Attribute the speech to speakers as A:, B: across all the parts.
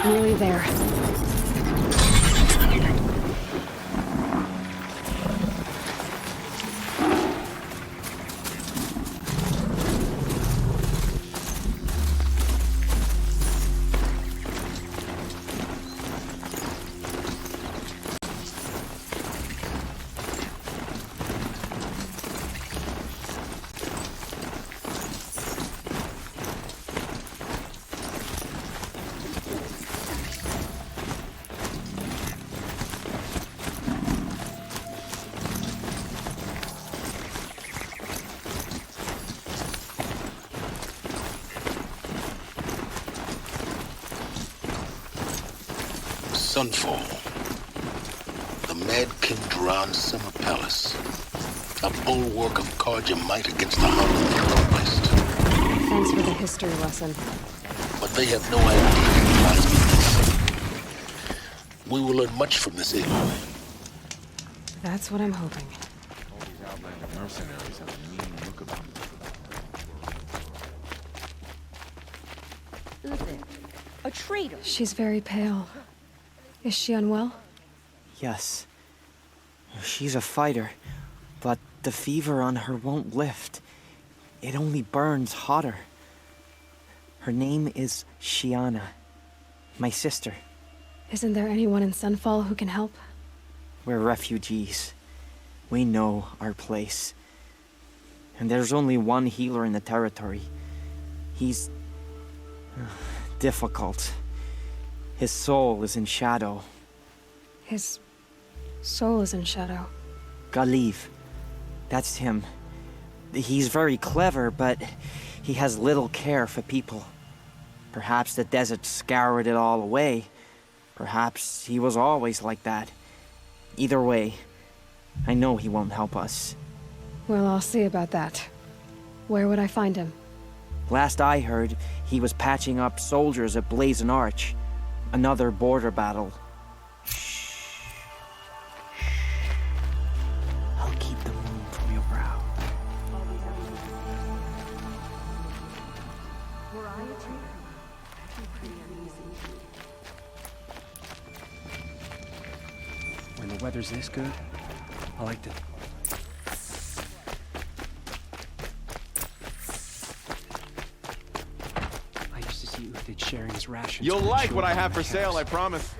A: Nearly there.
B: Sunfall. The Mad King Duran's summer palace. A bulwark of Karja might against the heart of the West.
A: Thanks for the history lesson.
B: But they have no idea what lies beneath. We will learn much from this Aloy.
A: That's what I'm hoping.
C: All these outlander mercenaries have a mean look about them.
D: Listen, a traitor.
A: She's very pale. Is she unwell?
E: Yes. She's a fighter, but the fever on her won't lift. It only burns hotter. Her name is Shiana, my sister.
A: Isn't there anyone in Sunfall who can help?
E: We're refugees. We know our place. And there's only one healer in the territory. He's difficult. His soul is in shadow.
A: His soul is in shadow.
E: Galiv. That's him. He's very clever, but he has little care for people. Perhaps the desert scoured it all away. Perhaps he was always like that. Either way, I know he won't help us.
A: Well, I'll see about that. Where would I find him?
E: Last I heard, he was patching up soldiers at Blazon Arch. Another border battle. Shh. I'll keep the moon from your brow.
F: When the weather's this good, I like to... I used to see Uthid sharing his rations.
C: You'll
F: with the
C: like what I
F: children
C: have
F: in
C: for
F: the
C: sale,
F: house.
C: I promise.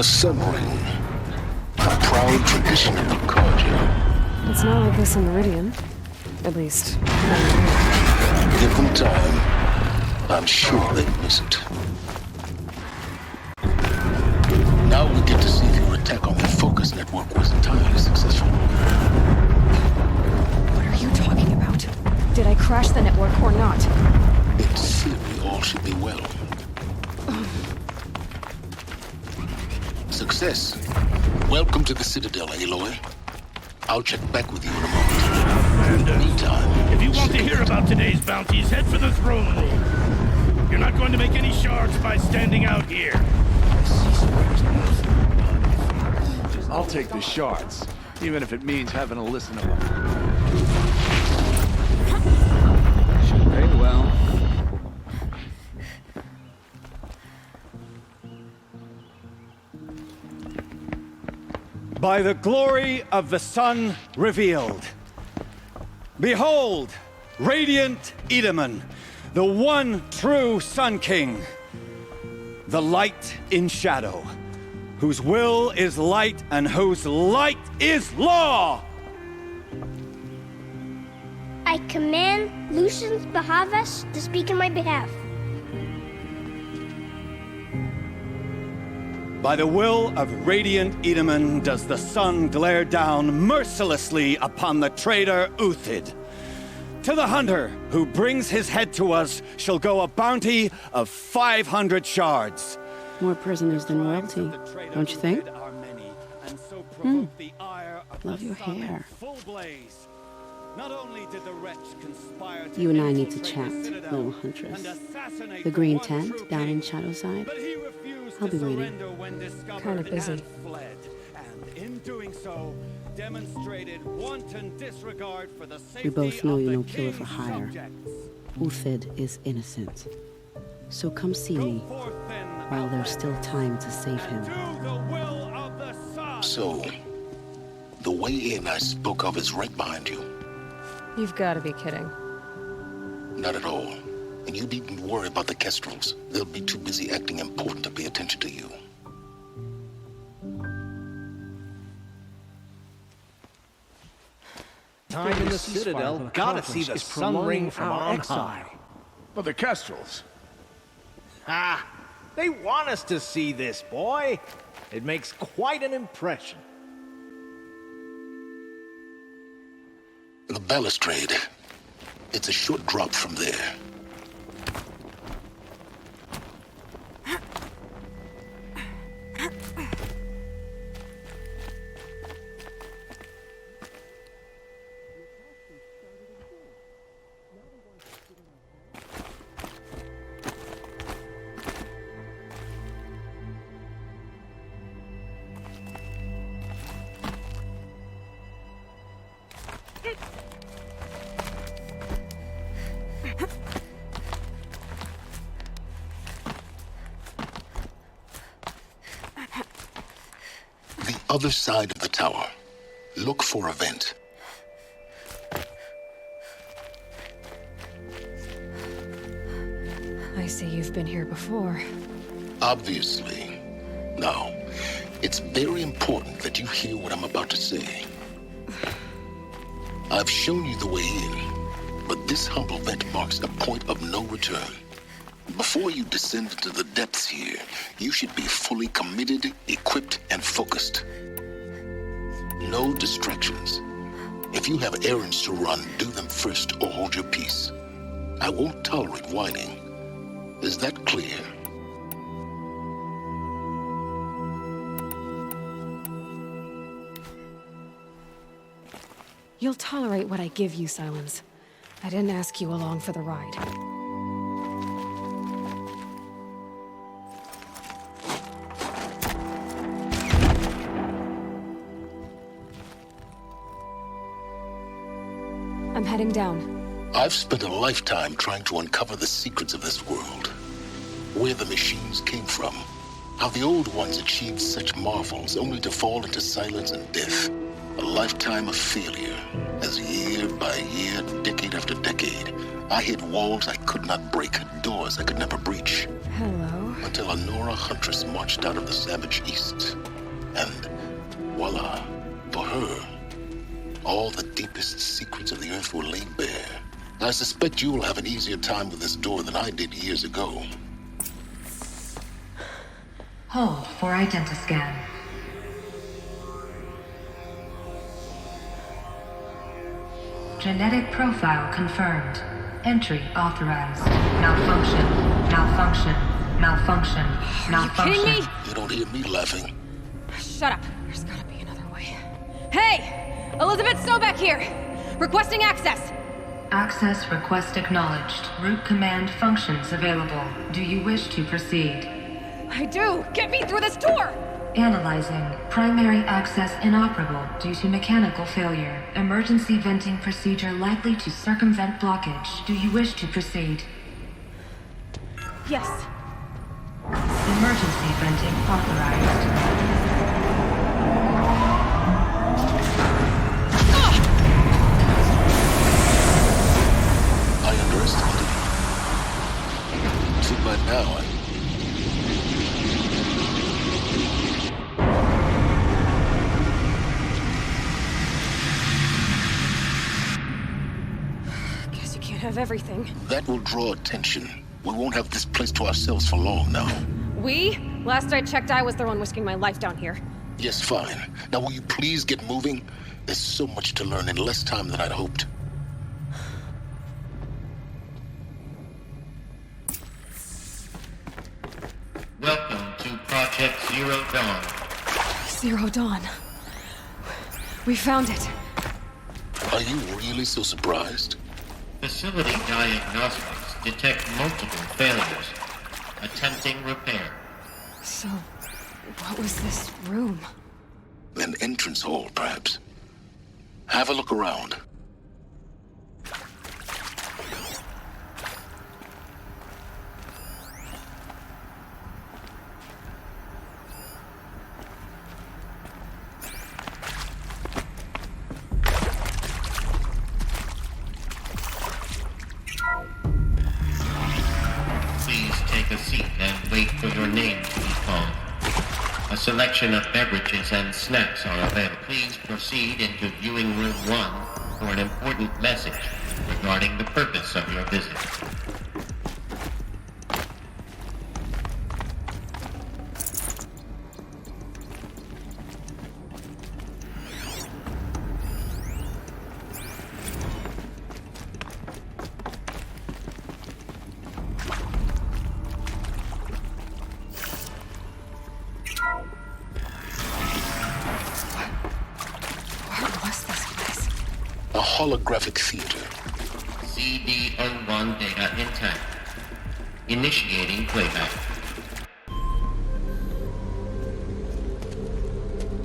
B: The submarine. A proud tradition of Carja.
A: It's not like this in Meridian. At least,
B: Give them time. I'm sure they'd miss it. Now we get to see if your attack on the focus network was entirely successful.
A: what are you talking about? Did I crash the network or not?
B: In theory, all should be well. Success. Welcome to the Citadel, Aloy. I'll check back with you in a moment. Meantime,
G: If you want to hear about today's bounties, head for the throne room. You're not going to make any shards by standing out here.
C: I'll take the shards, even if it means having to listen to them.
F: Very well. By the glory of the sun revealed. Behold, radiant Edaman, the one true Sun King. The light in shadow, whose will is light and whose light is law!
H: I command Lucius Bahavas to speak in my behalf.
F: By the will of radiant Edaman does the sun glare down mercilessly upon the traitor Uthid. To the hunter who brings his head to us shall go a bounty of 500 shards.
I: More prisoners than royalty, don't you think? Love your hair. You and I need to chat, little huntress. The green tent down in Shadowside. I'll be waiting.
A: Kinda busy.
I: We both know you're no killer for hire. Uthid is innocent. So come see me while there's still time to save him.
B: so the way in I spoke of is right behind you.
A: You've got to be kidding.
B: Not at all. And you needn't worry about the Kestrels. They'll be too busy acting important to pay attention to you.
J: Time in the Citadel. Gotta see the sun ring from on high.
C: But the Kestrels.
J: Ah, they want us to see this, boy. It makes quite an impression.
B: The balustrade. It's a short drop from there. Other side of the tower. Look for a vent.
A: I see you've been here before.
B: Obviously. Now, it's very important that you hear what I'm about to say. I've shown you the way in, but this humble vent marks a point of no return. Before you descend into the depths here, you should be fully committed, equipped, and focused. No distractions. If you have errands to run, do them first or hold your peace. I won't tolerate whining. Is that clear?
A: You'll tolerate what I give you, Silence. I didn't ask you along for the ride. I'm heading down.
B: I've spent a lifetime trying to uncover the secrets of this world. Where the machines came from. How the old ones achieved such marvels only to fall into silence and death. A lifetime of failure. As year by year, decade after decade, I hit walls I could not break, doors I could never breach.
A: Hello.
B: until a Nora huntress marched out of the savage east. And voila, for her, all the deepest secrets of the Earth were laid bare. I suspect you will have an easier time with this door than I did years ago.
K: Hold for identiscan. Genetic profile confirmed. Entry authorized. Malfunction. Malfunction. Malfunction. Malfunction.
A: Are you kidding me?
B: You don't hear me laughing.
A: Shut up. There's gotta be another way. Hey! Elizabeth Sobek here! Requesting access!
K: Access request acknowledged. Root command functions available. Do you wish to proceed?
A: I do! Get me through this door!
K: Analyzing. Primary access inoperable due to mechanical failure. Emergency venting procedure likely to circumvent blockage. Do you wish to proceed?
A: Yes.
K: Emergency venting authorized.
B: I underestimated you. Too bad now,
A: Guess you can't have everything.
B: That will draw attention. We won't have this place to ourselves for long now.
A: We? Last I checked, I was the one risking my life down here.
B: Yes, fine. Now will you please get moving? There's so much to learn in less time than I'd hoped.
L: Welcome to Project Zero Dawn.
A: Zero Dawn. We found it.
B: Are you really so surprised?
L: Facility diagnostics detect multiple failures. Attempting repair.
A: So, what was this room?
B: An entrance hall, perhaps. Have a look around.
L: A seat and wait for your name to be called. A selection of beverages and snacks are available. Please proceed into viewing room 1 for an important message regarding the purpose of your visit.
B: Holographic theater.
L: CD01 data intact. Initiating playback.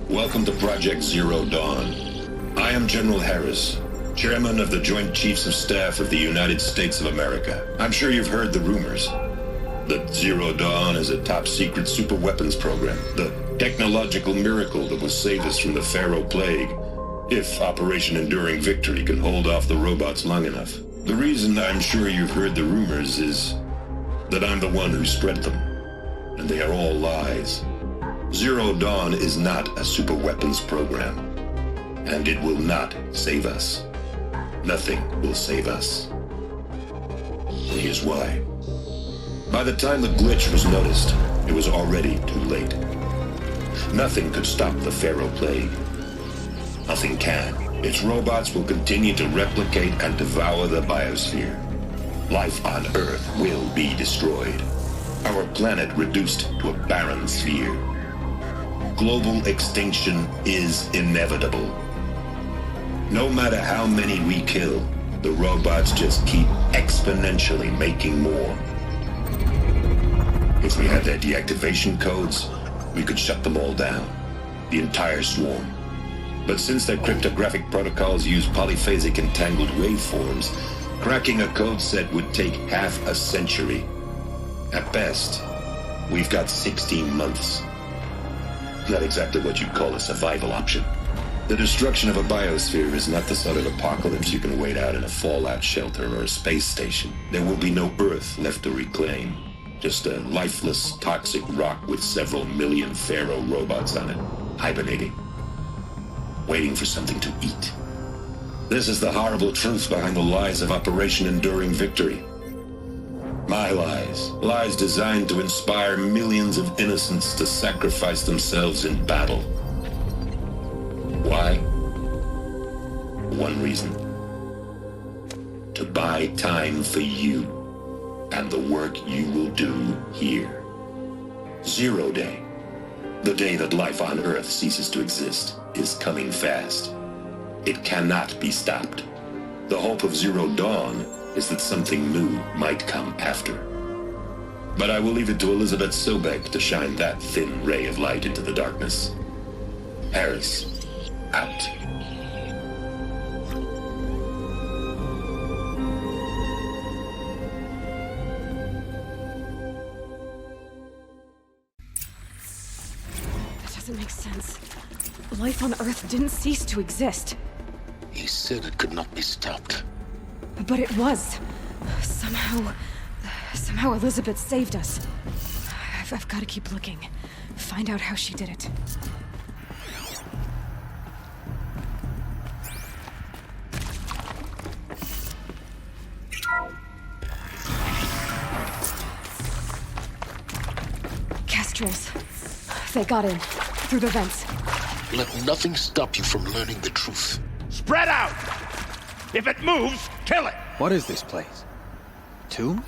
M: Welcome to Project Zero Dawn. I am General Harris, Chairman of the Joint Chiefs of Staff of the United States of America. I'm sure you've heard the rumors that Zero Dawn is a top-secret superweapons program, the technological miracle that will save us from the Pharaoh Plague, if Operation Enduring Victory can hold off the robots long enough. The reason I'm sure you've heard the rumors is that I'm the one who spread them, and they are all lies. Zero Dawn is not a superweapons program, and it will not save us. Nothing will save us. And here's why. By the time the glitch was noticed, it was already too late. Nothing could stop the Pharaoh Plague. Nothing can. Its robots will continue to replicate and devour the biosphere. Life on Earth will be destroyed. Our planet reduced to a barren sphere. Global extinction is inevitable. No matter how many we kill, the robots just keep exponentially making more. If we had their deactivation codes, we could shut them all down. The entire swarm. But since their cryptographic protocols use polyphasic entangled waveforms, cracking a code set would take half a century. At best, we've got 16 months. Not exactly what you'd call a survival option. The destruction of a biosphere is not the sort of apocalypse you can wait out in a fallout shelter or a space station. There will be no Earth left to reclaim. Just a lifeless, toxic rock with several million Pharaoh robots on it, hibernating, waiting for something to eat. This is the horrible truth behind the lies of Operation Enduring Victory. My lies. Lies designed to inspire millions of innocents to sacrifice themselves in battle. Why? One reason. To buy time for you and the work you will do here. 0 Day, the day that life on Earth ceases to exist, is coming fast. It cannot be stopped. The hope of Zero Dawn is that something new might come after. But I will leave it to Elizabeth Sobek to shine that thin ray of light into the darkness. Harris, out.
A: That doesn't make sense. Life on Earth didn't cease to exist.
B: He said it could not be stopped.
A: But it was. Somehow Elizabeth saved us. I've got to keep looking. Find out how she did it. Kestrels. They got in. Through the vents.
B: Let nothing stop you from learning the truth.
G: Spread out! If it moves, kill it!
C: What is this place? Tomb?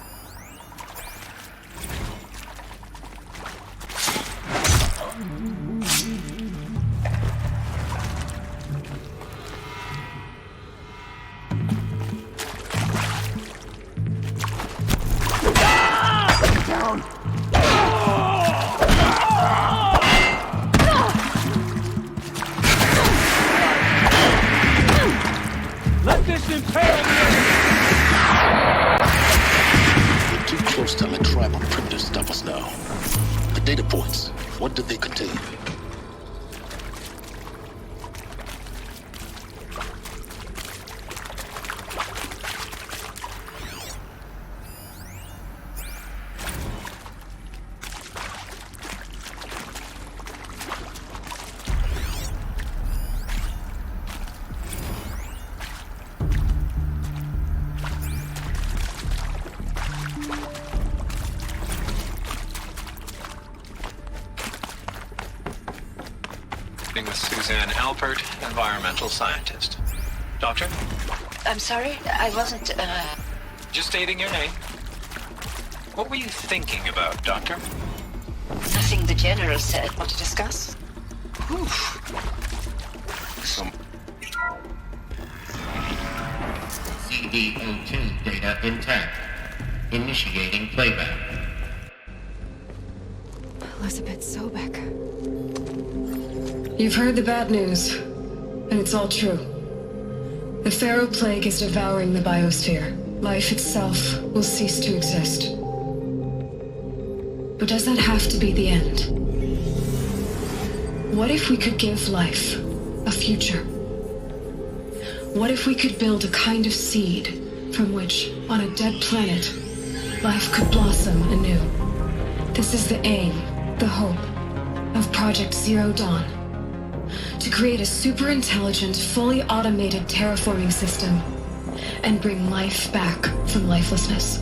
G: Down!
F: Let this impale me!
B: We're too close to let tribal primitives stop us now. The data points, what did they contain?
N: With Suzanne Alpert, environmental scientist. Doctor?
O: I'm sorry, I wasn't,
N: Just stating your name. What were you thinking about, Doctor?
O: Nothing the General said. Want to discuss?
N: Some...
L: CD02 data intact. Initiating playback.
A: Elizabeth Sobek.
K: You've heard the bad news, and it's all true. The Pharaoh Plague is devouring the biosphere. Life itself will cease to exist. But does that have to be the end? What if we could give life a future? What if we could build a kind of seed from which, on a dead planet, life could blossom anew? This is the aim, the hope, of Project Zero Dawn. To create a super-intelligent, fully automated terraforming system and bring life back from lifelessness.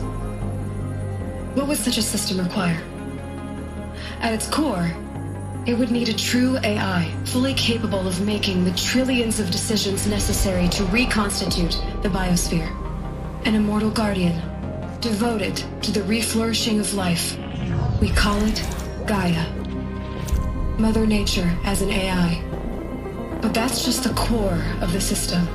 K: What would such a system require? At its core, it would need a true AI, fully capable of making the trillions of decisions necessary to reconstitute the biosphere. An immortal guardian, devoted to the reflourishing of life. We call it Gaia. Mother Nature as an AI. But that's just the core of the system.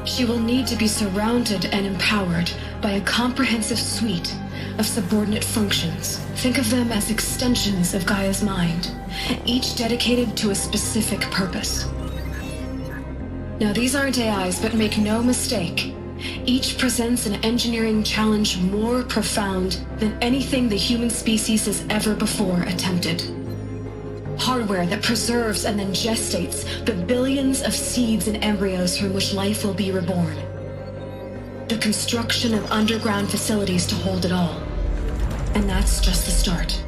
K: She will need to be surrounded and empowered by a comprehensive suite of subordinate functions. Think of them as extensions of Gaia's mind, each dedicated to a specific purpose. Now, these aren't AIs, but make no mistake, each presents an engineering challenge more profound than anything the human species has ever before attempted. Hardware that preserves and then gestates the billions of seeds and embryos from which life will be reborn. The construction of underground facilities to hold it all. And that's just the start.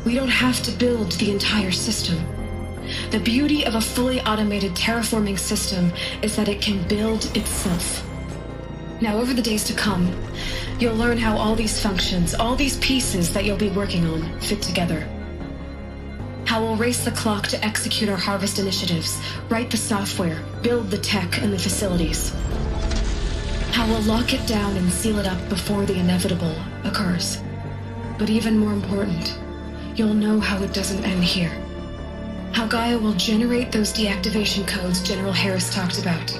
K: We don't have to build the entire system. The beauty of a fully automated terraforming system is that it can build itself. Now, over the days to come, you'll learn how all these functions, all these pieces that you'll be working on, fit together. How we'll race the clock to execute our harvest initiatives, write the software, build the tech and the facilities. How we'll lock it down and seal it up before the inevitable occurs. But even more important, you'll know how it doesn't end here. How Gaia will generate those deactivation codes General Harris talked about,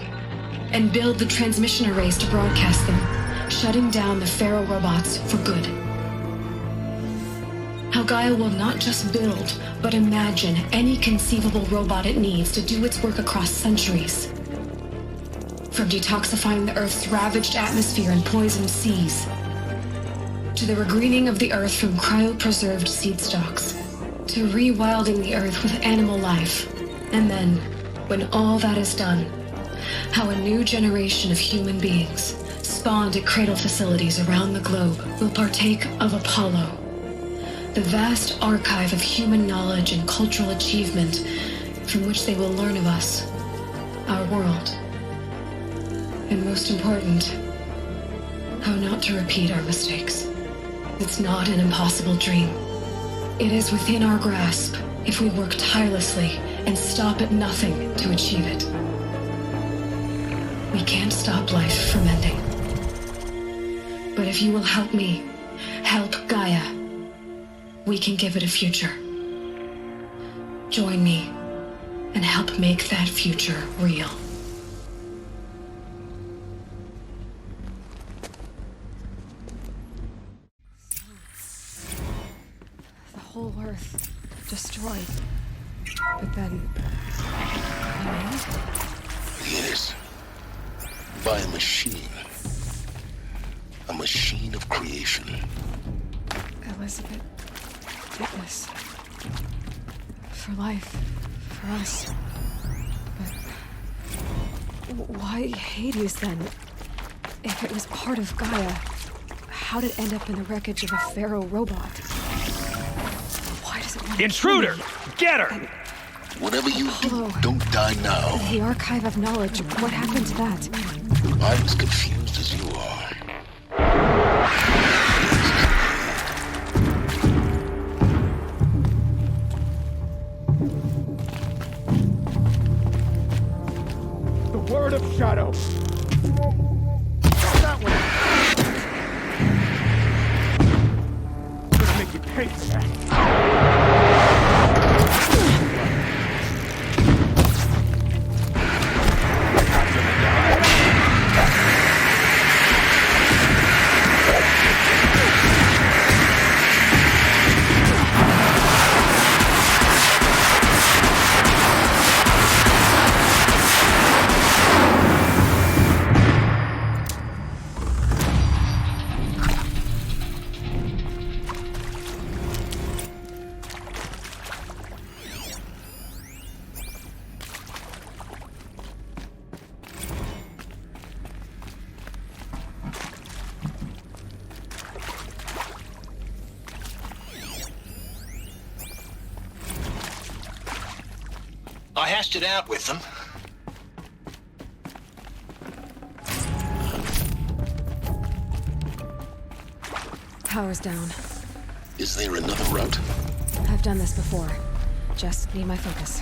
K: and build the transmission arrays to broadcast them, shutting down the Pharaoh robots for good. How Gaia will not just build, but imagine any conceivable robot it needs to do its work across centuries. From detoxifying the Earth's ravaged atmosphere and poisoned seas, to the regreening of the Earth from cryopreserved seed stalks, to rewilding the Earth with animal life. And then, when all that is done, how a new generation of human beings, spawned at cradle facilities around the globe, will partake of Apollo, the vast archive of human knowledge and cultural achievement from which they will learn of us, our world. And most important, how not to repeat our mistakes. It's not an impossible dream. It is within our grasp if we work tirelessly and stop at nothing to achieve it. We can't stop life from ending. But if you will help me, help Gaia, we can give it a future. Join me and help make that future real.
A: The whole Earth destroyed. But then...
B: Yes. By a machine. A machine of creation.
A: Elizabeth did this. For life. For us. But... why Hades, then? If it was part of Gaia, how'd it end up in the wreckage of a Pharaoh robot? Why does it want to
C: Intruder! Get her!
B: Whatever you do, don't die now.
A: The archive of knowledge, what happened to that?
B: I'm as confused as you are.
C: The word of Shadow. That one. Gonna make you pay for that.
N: I hashed it out with them.
A: Power's down.
B: Is there another route?
A: I've done this before. Just need my focus.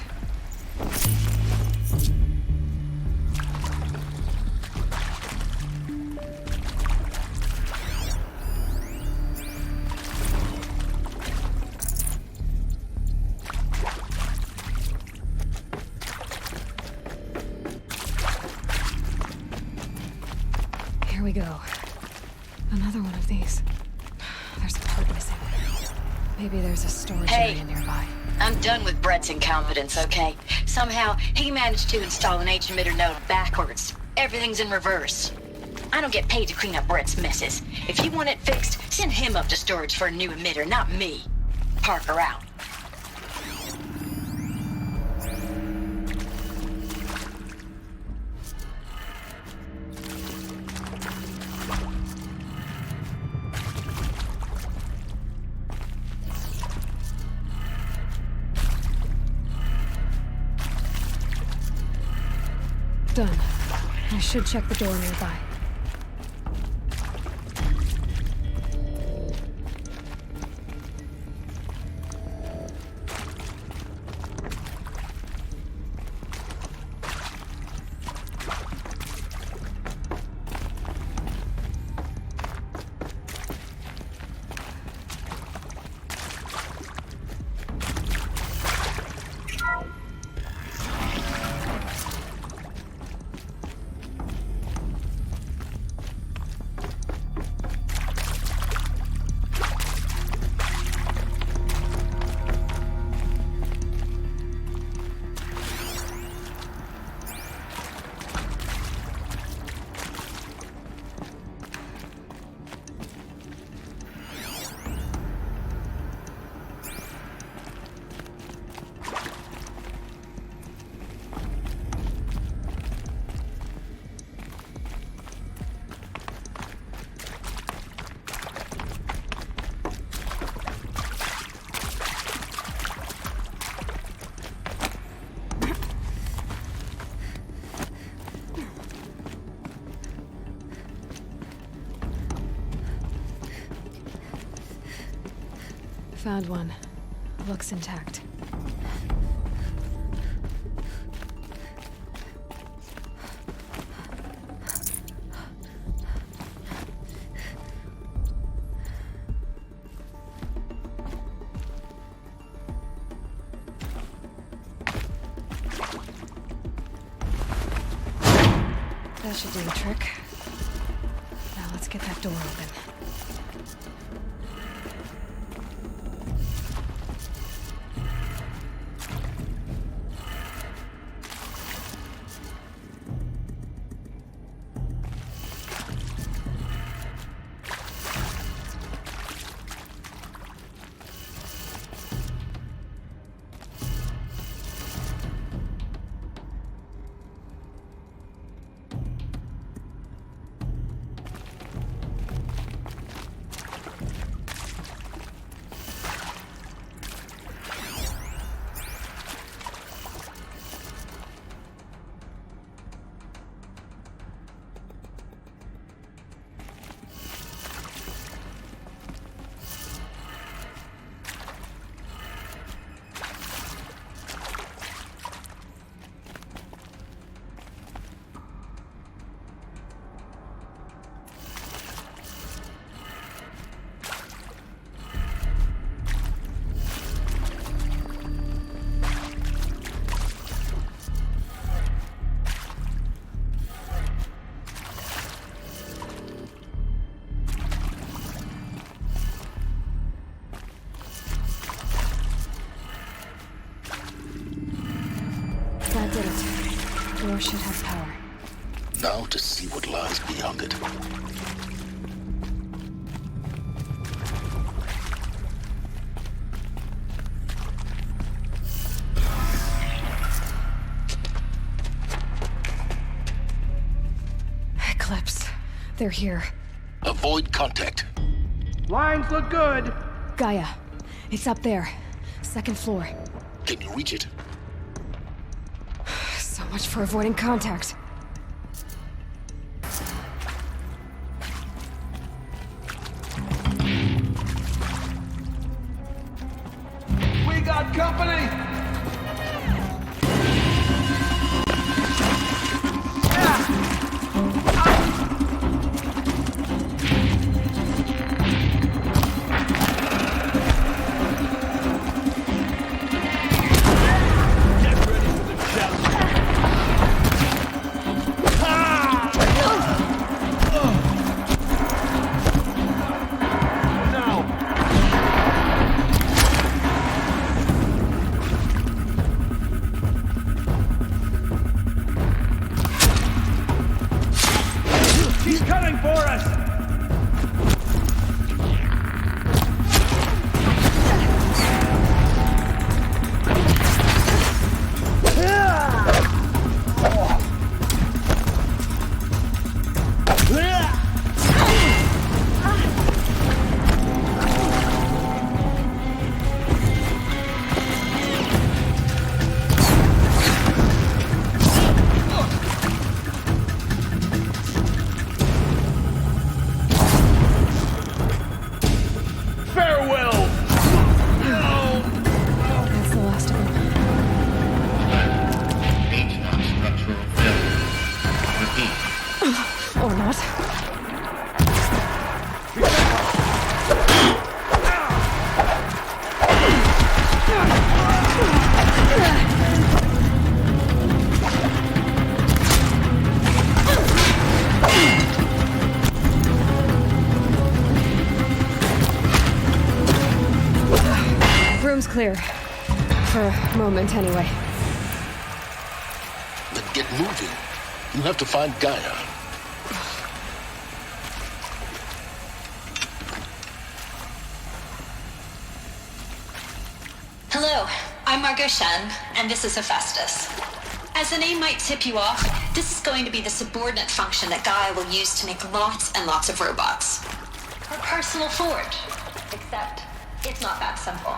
A: Here we go. Another one of these. There's a part missing. Maybe there's a storage area nearby.
O: I'm done with Brett's incompetence, okay? Somehow, he managed to install an H-emitter node backwards. Everything's in reverse. I don't get paid to clean up Brett's messes. If you want it fixed, send him up to storage for a new emitter, not me. Parker out.
A: done. I should check the door nearby. Found one. Looks intact. That should do the trick. Now let's get that door open. That did it. Door should have power.
B: Now to see what lies beyond it.
A: Eclipse. They're here.
B: Avoid contact.
C: Lines look good.
A: Gaia. It's up there. Second floor.
B: Can you reach it?
A: So much for avoiding contact.
C: We got company!
A: Or not. Room's clear. For a moment, anyway.
B: Then get moving. You have to find Gaia.
O: Hello, I'm Margot Shen, and this is Hephaestus. As the name might tip you off, this is going to be the subordinate function that Gaia will use to make lots and lots of robots. Her personal forge. Except, it's not that simple.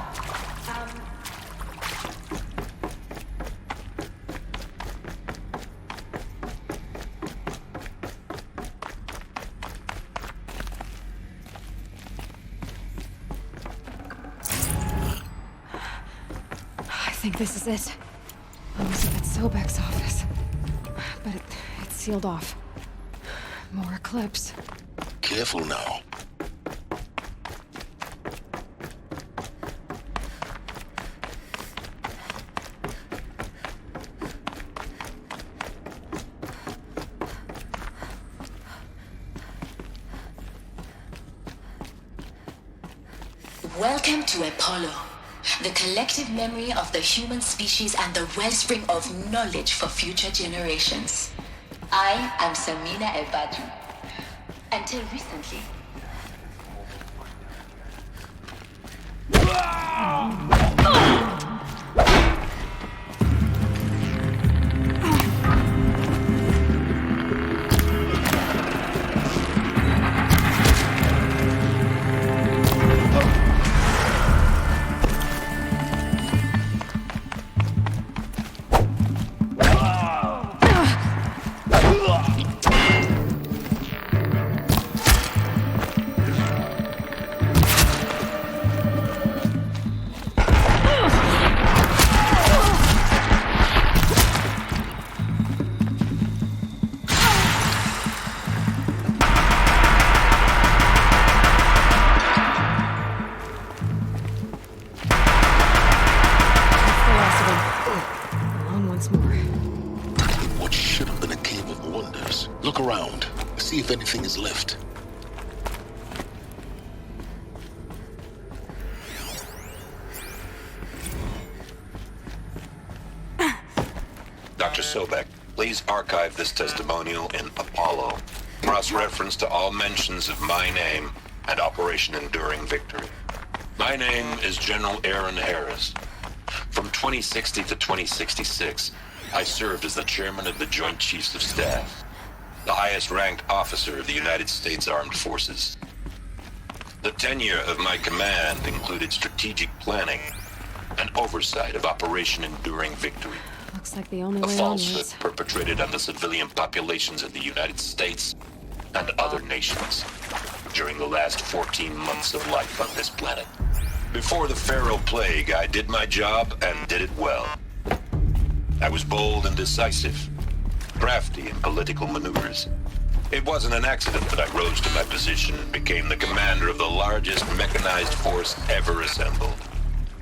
A: I think this is it. Elizabeth Sobek's office. But it's sealed off. More eclipse.
B: Careful now.
O: Welcome to Apollo, the collective memory of the human species and the wellspring of knowledge for future generations. I am Samina Ebadu. Until recently.
B: Look around. See if anything is left.
M: Dr. Sobek, please archive this testimonial in Apollo. Cross-reference to all mentions of my name and Operation Enduring Victory. My name is General Aaron Harris. From 2060 to 2066, I served as the chairman of the Joint Chiefs of Staff, the highest-ranked officer of the United States Armed Forces. The tenure of my command included strategic planning and oversight of Operation Enduring Victory.
A: Looks like the only
M: A
A: way
M: falsehood
A: onwards.
M: perpetrated on the civilian populations of the United States and other nations during the last 14 months of life on this planet. Before the Pharaoh Plague, I did my job and did it well. I was bold and decisive, crafty in political maneuvers. It wasn't an accident that I rose to my position and became the commander of the largest mechanized force ever assembled.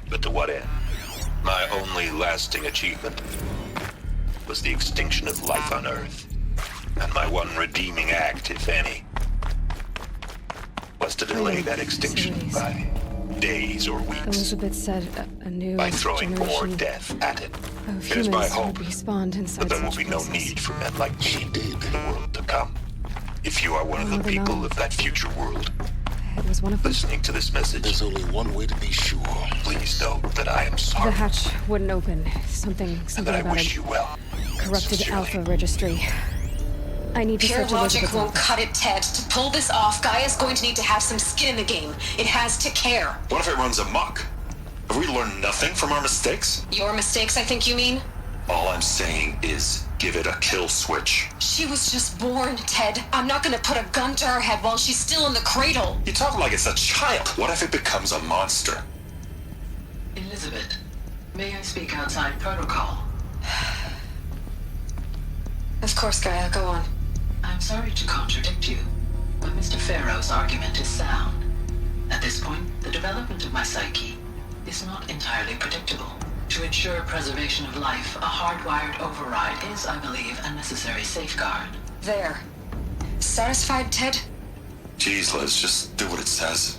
M: But to what end? My only lasting achievement was the extinction of life on Earth. And my one redeeming act, if any, was to delay that extinction by days or weeks.
A: Elizabeth said a new
M: By throwing more
A: generation
M: death at it.
A: of
M: It is my
A: humans
M: hope
A: would be spawned inside
M: that there will
A: such
M: be no
A: places.
M: need for men like me in the world to come. If you are one of the people of that future world,
A: It was one of them.
M: listening to this message,
B: There's only one way to be sure.
M: please know that I am
A: The
M: sorry.
A: hatch wouldn't open. Something
M: And that I
A: about
M: wish
A: a
M: you well.
A: corrupted
M: Sincerely.
A: alpha registry. I need to
O: Pure
A: search
O: logic
A: Elizabeth's
O: won't
A: office.
O: cut it, Ted. To pull this off, Gaia's going to need to have some skin in the game. It has to care.
P: What if it runs amok? Have we learned nothing from our mistakes?
O: Your mistakes, I think you mean?
P: All I'm saying is give it a kill switch.
O: She was just born, Ted. I'm not gonna put a gun to her head while she's still in the cradle.
P: You talk like it's a child. What if it becomes a monster?
Q: Elizabeth, may I speak outside protocol?
O: Of course, Gaia, go on.
Q: I'm sorry sorry to contradict you, but Mr. Pharaoh's argument is sound. At this point, the development of my psyche is not entirely predictable. To ensure preservation of life, a hardwired override is, I believe, a necessary safeguard.
K: There. Satisfied, Ted?
P: Jeez, Liz, just do what it says.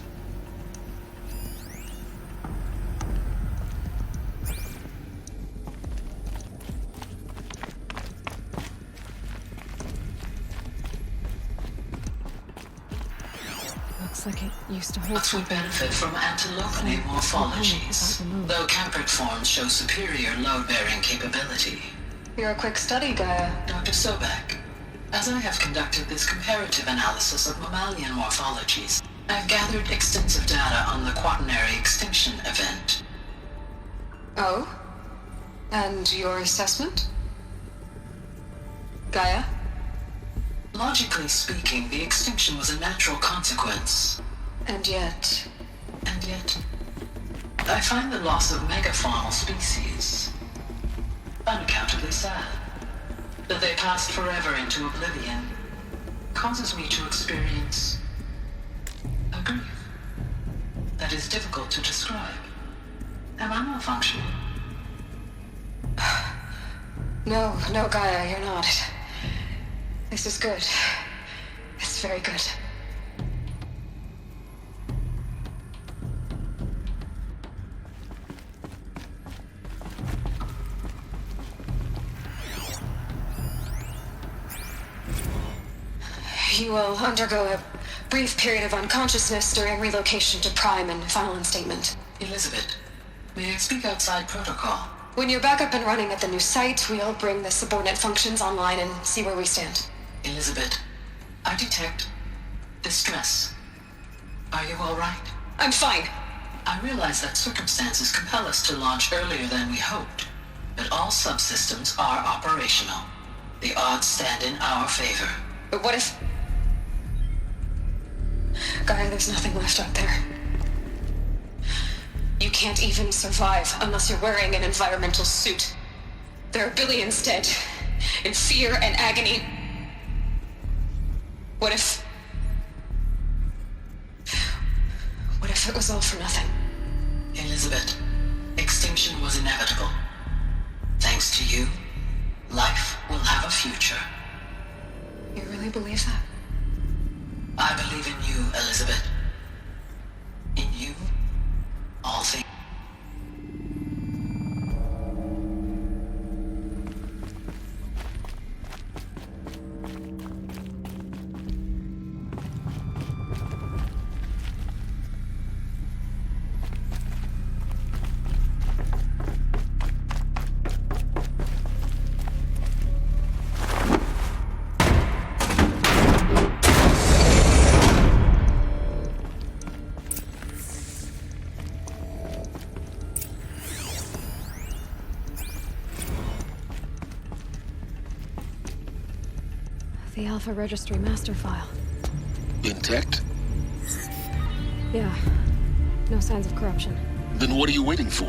A: Looks like it used to hold
Q: Nuts would benefit from antilopinae morphologies, though Campert forms show superior load-bearing capability.
K: You're a quick study, Gaia.
Q: Dr. Sobek, as I have conducted this comparative analysis of mammalian morphologies, I've gathered extensive data on the quaternary extinction event.
K: Oh? And your assessment? Gaia?
Q: Logically speaking, the extinction was a natural consequence.
K: And yet,
Q: I find the loss of megafaunal species unaccountably sad. That they passed forever into oblivion causes me to experience a grief that is difficult to describe. Am I malfunctioning?
K: No, Gaia, you're not. This is good. It's very good. You will undergo a brief period of unconsciousness during relocation to Prime and final instatement.
Q: Elizabeth, may I speak outside protocol?
K: When you're back up and running at the new site, we'll bring the subordinate functions online and see where we stand.
Q: Elizabeth, I detect distress. Are you all right?
K: I'm fine.
Q: I realize that circumstances compel us to launch earlier than we hoped, but all subsystems are operational. The odds stand in our favor.
K: But what if... Gaia, there's nothing left out there. You can't even survive unless you're wearing an environmental suit. There are billions dead, in fear and agony. What if it was all for nothing?
Q: Elizabeth, extinction was inevitable. Thanks to you, life will have a future.
K: You really believe that?
Q: I believe in you, Elizabeth. In you, all things.
A: The Alpha Registry master file.
B: Intact?
A: Yeah. No signs of corruption.
B: Then what are you waiting for?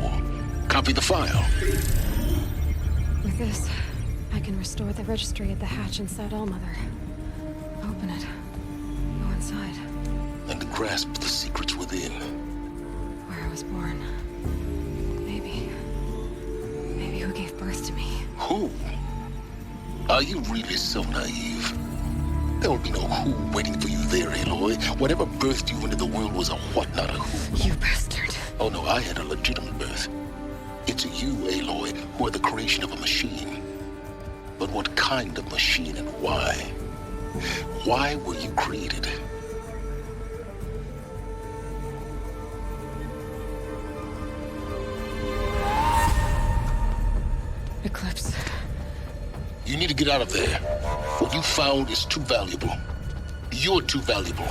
B: Copy the file.
A: With this, I can restore the registry at the hatch inside Allmother. Open it. Go inside.
B: And grasp the secrets within.
A: Where I was born. Maybe who gave birth to me.
B: Who? Are you really so naive? There will be no who waiting for you there, Aloy. Whatever birthed you into the world was a what, not a who.
A: You bastard.
B: Oh no, I had a legitimate birth. It's you, Aloy, who are the creation of a machine. But what kind of machine and why? Why were you created?
A: Eclipse.
B: You need to get out of there. What you found is too valuable. You're too valuable.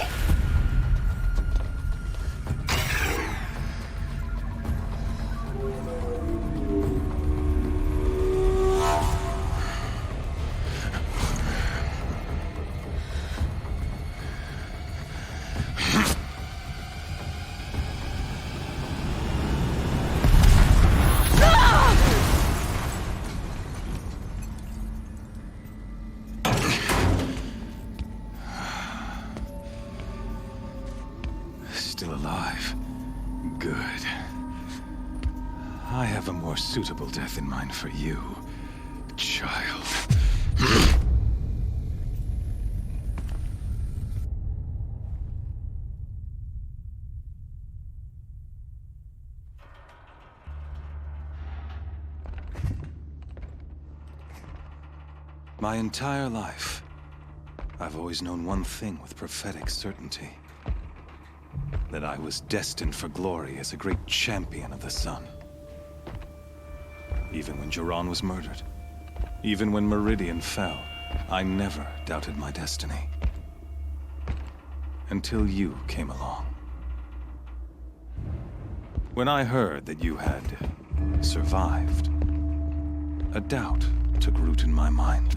R: still alive. Good. I have a more suitable death in mind for you, child. My entire life, I've always known one thing with prophetic certainty. That I was destined for glory as a great champion of the sun. Even when Jiran was murdered, even when Meridian fell, I never doubted my destiny. Until you came along. When I heard that you had survived, a doubt took root in my mind.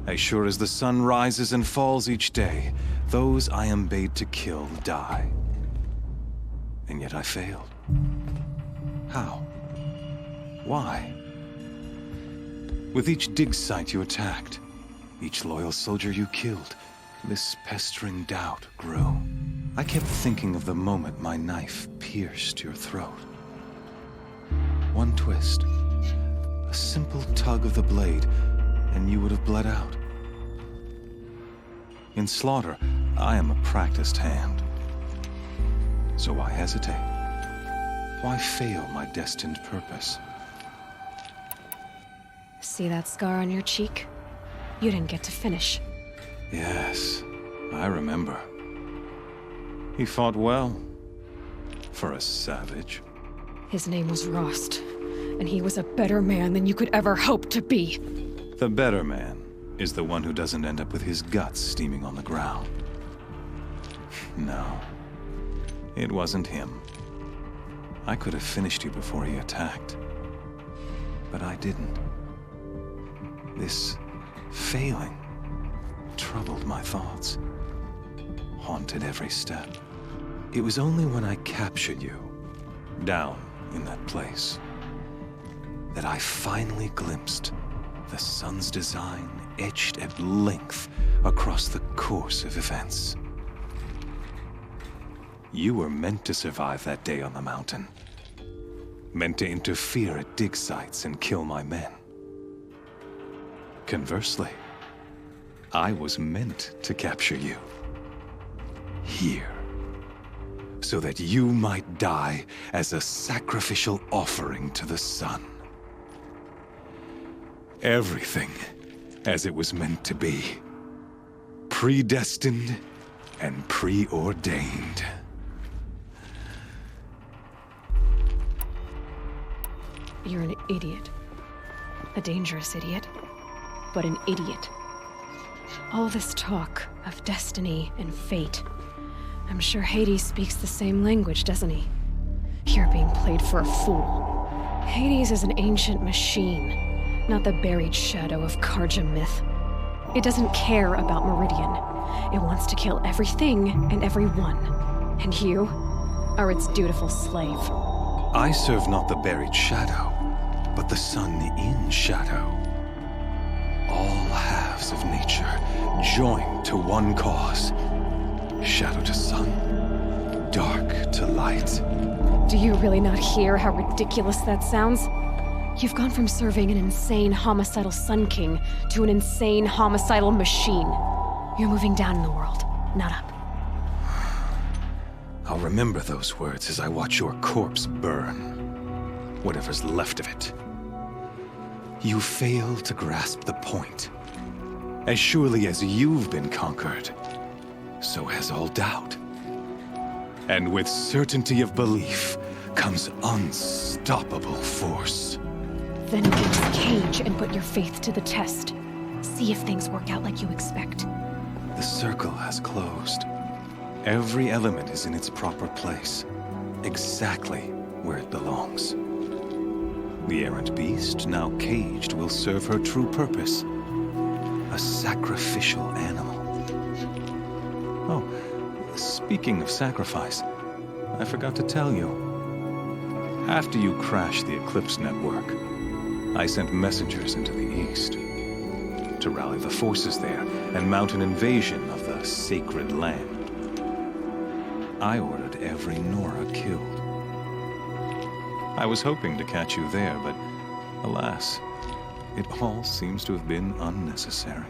R: As sure as the sun rises and falls each day, those I am bade to kill die. And yet I failed. How? Why? With each dig site you attacked, each loyal soldier you killed, this pestering doubt grew. I kept thinking of the moment my knife pierced your throat. One twist, a simple tug of the blade, and you would have bled out. In slaughter, I am a practiced hand. So why hesitate? Why fail my destined purpose?
A: See that scar on your cheek? You didn't get to finish.
R: Yes, I remember. He fought well. For a savage.
A: His name was Rost, and he was a better man than you could ever hope to be.
R: The better man is the one who doesn't end up with his guts steaming on the ground. No, it wasn't him. I could have finished you before he attacked. But I didn't. This failing troubled my thoughts, haunted every step. It was only when I captured you, down in that place, that I finally glimpsed the sun's design etched at length across the course of events. You were meant to survive that day on the mountain. Meant to interfere at dig sites and kill my men. Conversely, I was meant to capture you. Here. So that you might die as a sacrificial offering to the sun. Everything as it was meant to be. Predestined and preordained.
A: You're an idiot. A dangerous idiot. But an idiot. All this talk of destiny and fate. I'm sure Hades speaks the same language, doesn't he? You're being played for a fool. Hades is an ancient machine. Not the buried shadow of Karja myth. It doesn't care about Meridian. It wants to kill everything and everyone. And you are its dutiful slave.
R: I serve not the buried shadow, but the sun in shadow. All halves of nature joined to one cause. Shadow to sun, dark to light.
A: Do you really not hear how ridiculous that sounds? You've gone from serving an insane homicidal Sun King to an insane homicidal machine. You're moving down in the world, not up.
R: I'll remember those words as I watch your corpse burn. Whatever's left of it. You fail to grasp the point. As surely as you've been conquered, so has all doubt. And with certainty of belief comes unstoppable force.
A: Then get this cage and put your faith to the test. See if things work out like you expect.
R: The circle has closed. Every element is in its proper place. Exactly where it belongs. The errant beast, now caged, will serve her true purpose. A sacrificial animal. Oh, speaking of sacrifice, I forgot to tell you. After you crashed the Eclipse network, I sent messengers into the east to rally the forces there and mount an invasion of the sacred land. I ordered every Nora killed. I was hoping to catch you there, but alas, it all seems to have been unnecessary.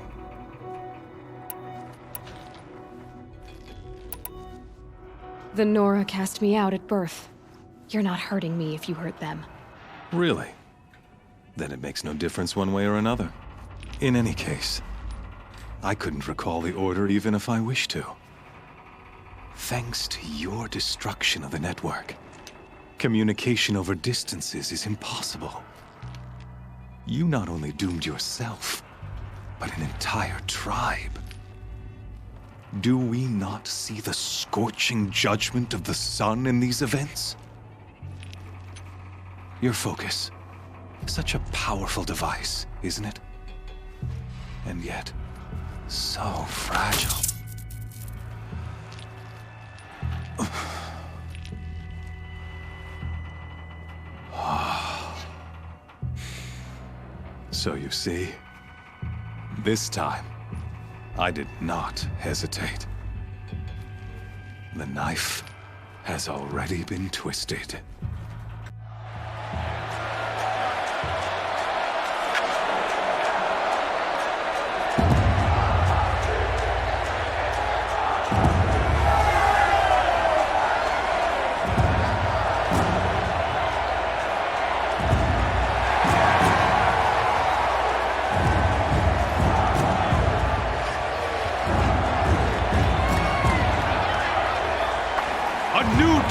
A: The Nora cast me out at birth. You're not hurting me if you hurt them.
R: Really? Then it makes no difference one way or another. In any case, I couldn't recall the order even if I wished to. Thanks to your destruction of the network, communication over distances is impossible. You not only doomed yourself, but an entire tribe. Do we not see the scorching judgment of the sun in these events? Your focus. Such a powerful device, isn't it? And yet, so fragile. So you see, this time, I did not hesitate. The knife has already been twisted.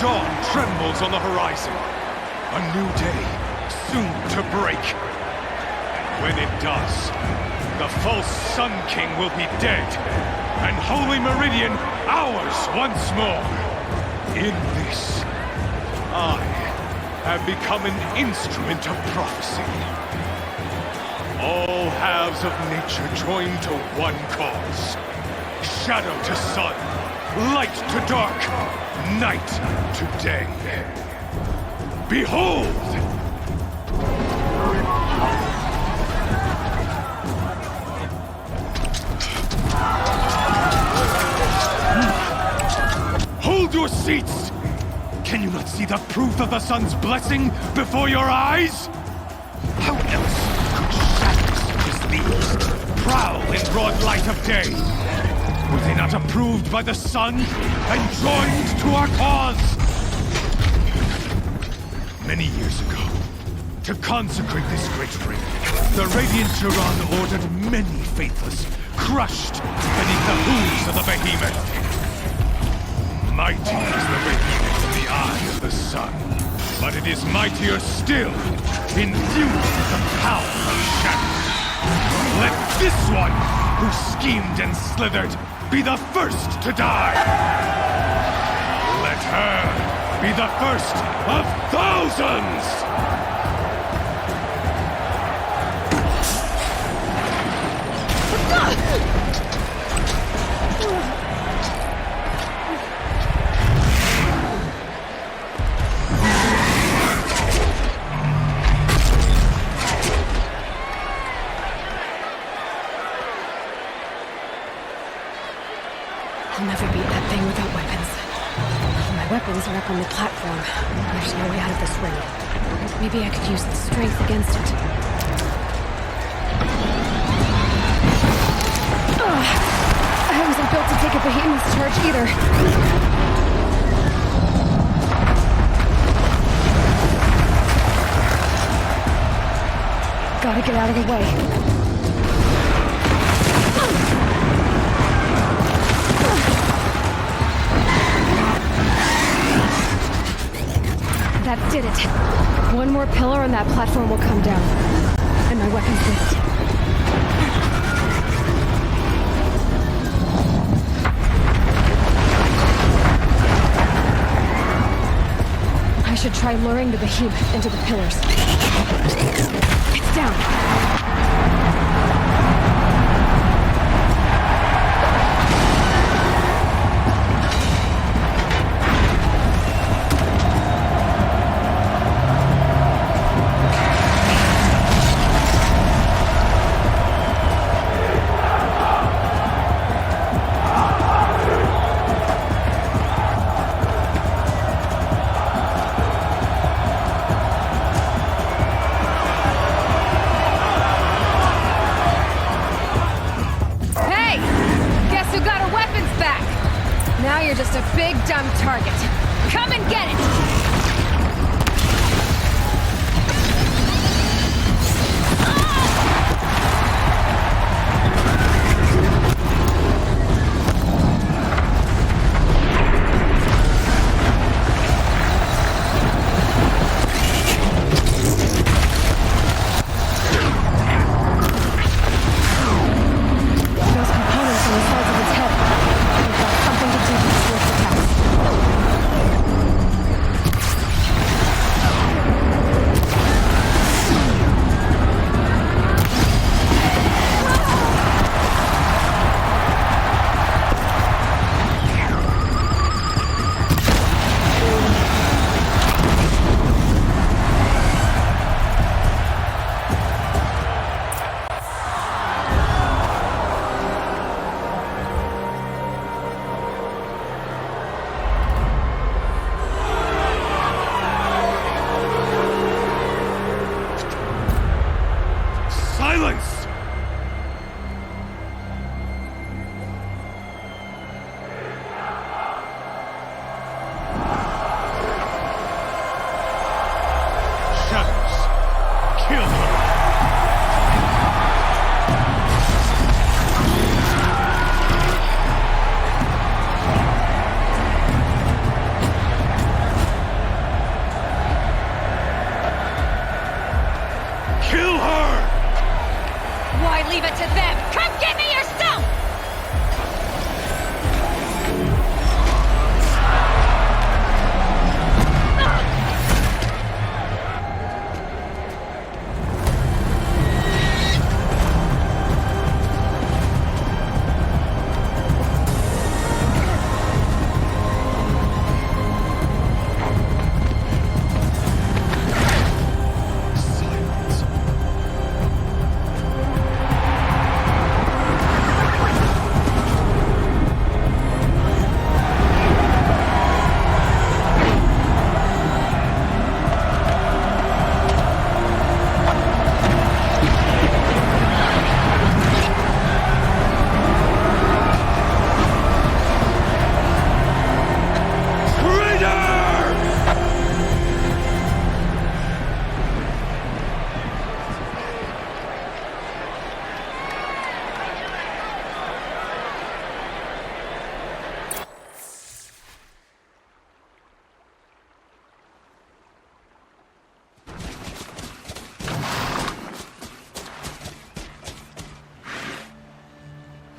C: Dawn trembles on the horizon. A new day, soon to break. And when it does, the false Sun King will be dead, and Holy Meridian ours once more. In this, I have become an instrument of prophecy. All halves of nature join to one cause. Shadow to sun, light to dark, night to day. Behold! Hold your seats! Can you not see the proof of the sun's blessing before your eyes? How else could shadows such as these prowl in broad light of day? Were they not approved by the sun and joined to our cause? Many years ago, to consecrate this great ring, the Radiant Turan ordered many faithless, crushed beneath the hooves of the behemoth. Mighty is the behemoth in the eye of the sun, but it is mightier still, infused with the power of shadow. Let this one, who schemed and slithered, be the first to die! Let her be the first of thousands!
A: I'll never beat that thing without weapons. My weapons are up on the platform. There's no way out of this ring. Maybe I could use the strength against it. I wasn't built to take a behemoth's charge either. Gotta get out of the way. That did it. One more pillar and that platform will come down. And my weapons with it. I should try luring the behemoth into the pillars. It's down. Now you're just a big, dumb target. Come and get it!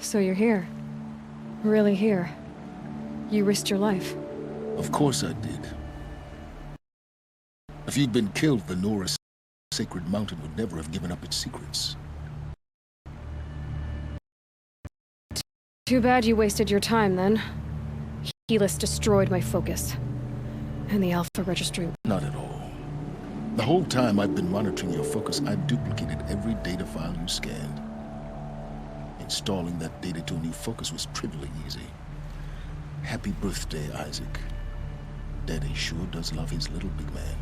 A: So you're here. Really here. You risked your life.
B: Of course I did. If you'd been killed, the Nora Sacred Mountain would never have given up its secrets.
A: Too bad you wasted your time, then. Helis destroyed my focus. And the Alpha Registry.
B: Not at all. The whole time I've been monitoring your focus, I've duplicated every data file you scanned. Installing that data to a new focus was trivially easy. Happy birthday, Isaac. Daddy sure does love his little big man.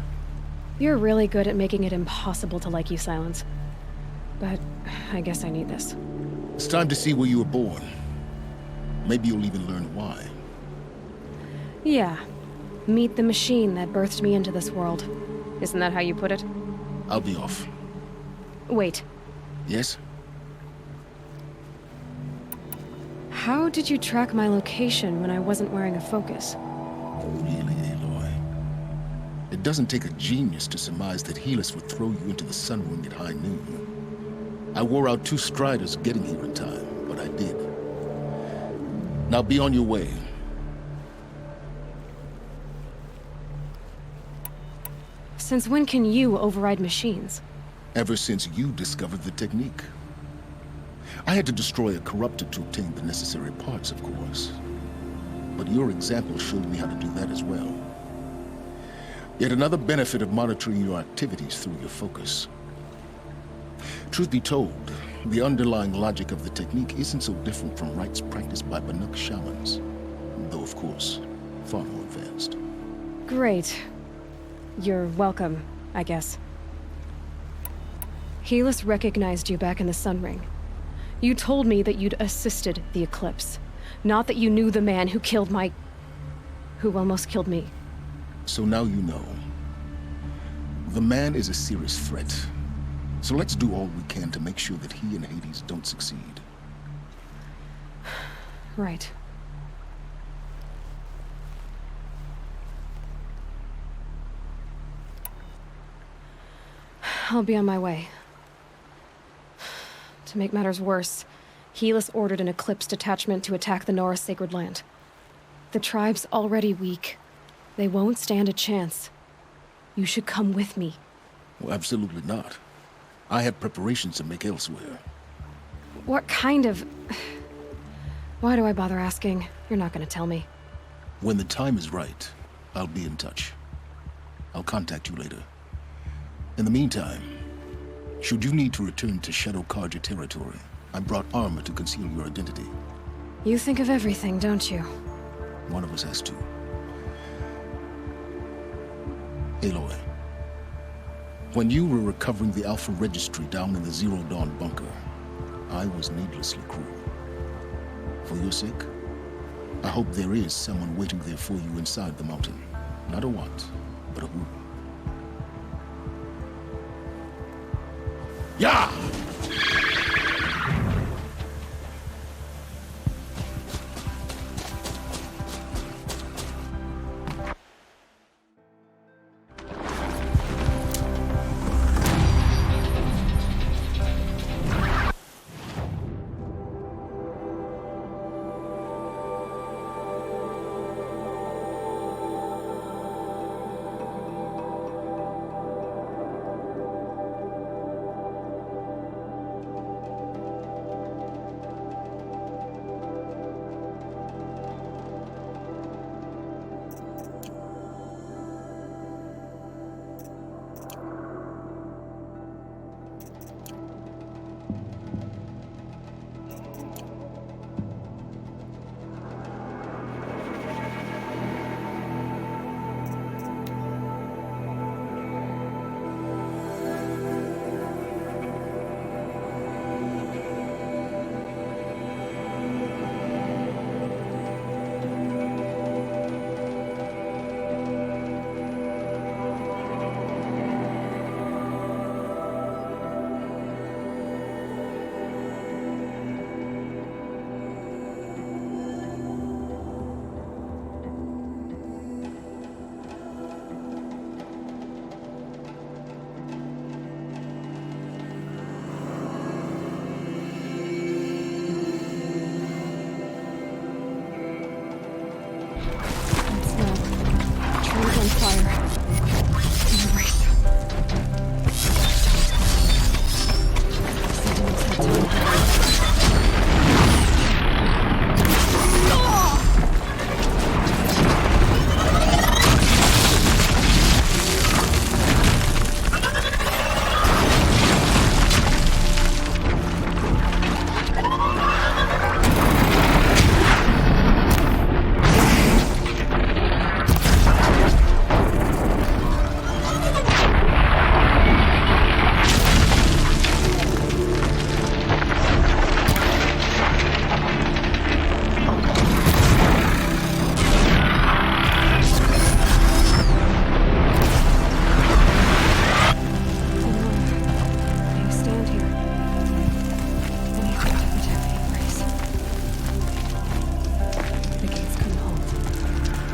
A: You're really good at making it impossible to like you, Silence. But I guess I need this.
B: It's time to see where you were born. Maybe you'll even learn why.
A: Yeah. Meet the machine that birthed me into this world. Isn't that how you put it?
B: I'll be off.
A: Wait.
B: Yes?
A: How did you track my location when I wasn't wearing a focus?
B: Oh, really, Aloy? It doesn't take a genius to surmise that Helis would throw you into the sun ring at high noon. I wore out 2 striders getting here in time, but I did. Now be on your way.
A: Since when can you override machines?
B: Ever since you discovered the technique. I had to destroy a corruptor to obtain the necessary parts, of course. But your example showed me how to do that as well. Yet another benefit of monitoring your activities through your focus. Truth be told, the underlying logic of the technique isn't so different from rites practiced by Banuk shamans. Though, of course, far more advanced.
A: Great. You're welcome, I guess. Helis recognized you back in the Sun Ring. You told me that you'd assisted the Eclipse. Not that you knew the man who killed who almost killed me.
B: So now you know. The man is a serious threat. So let's do all we can to make sure that he and Hades don't succeed.
A: Right. I'll be on my way. To make matters worse, Helis ordered an Eclipse detachment to attack the Nora Sacred Land. The tribe's already weak. They won't stand a chance. You should come with me.
B: Well, absolutely not. I have preparations to make elsewhere.
A: What kind of... Why do I bother asking? You're not gonna tell me.
B: When the time is right, I'll be in touch. I'll contact you later. In the meantime, should you need to return to Shadow Carja territory, I brought armor to conceal your identity.
A: You think of everything, don't you?
B: One of us has to. Aloy, when you were recovering the Alpha Registry down in the Zero Dawn bunker, I was needlessly cruel. For your sake, I hope there is someone waiting there for you inside the mountain. Not a what, but a who. Yeah!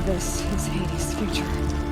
A: This is Hades' future.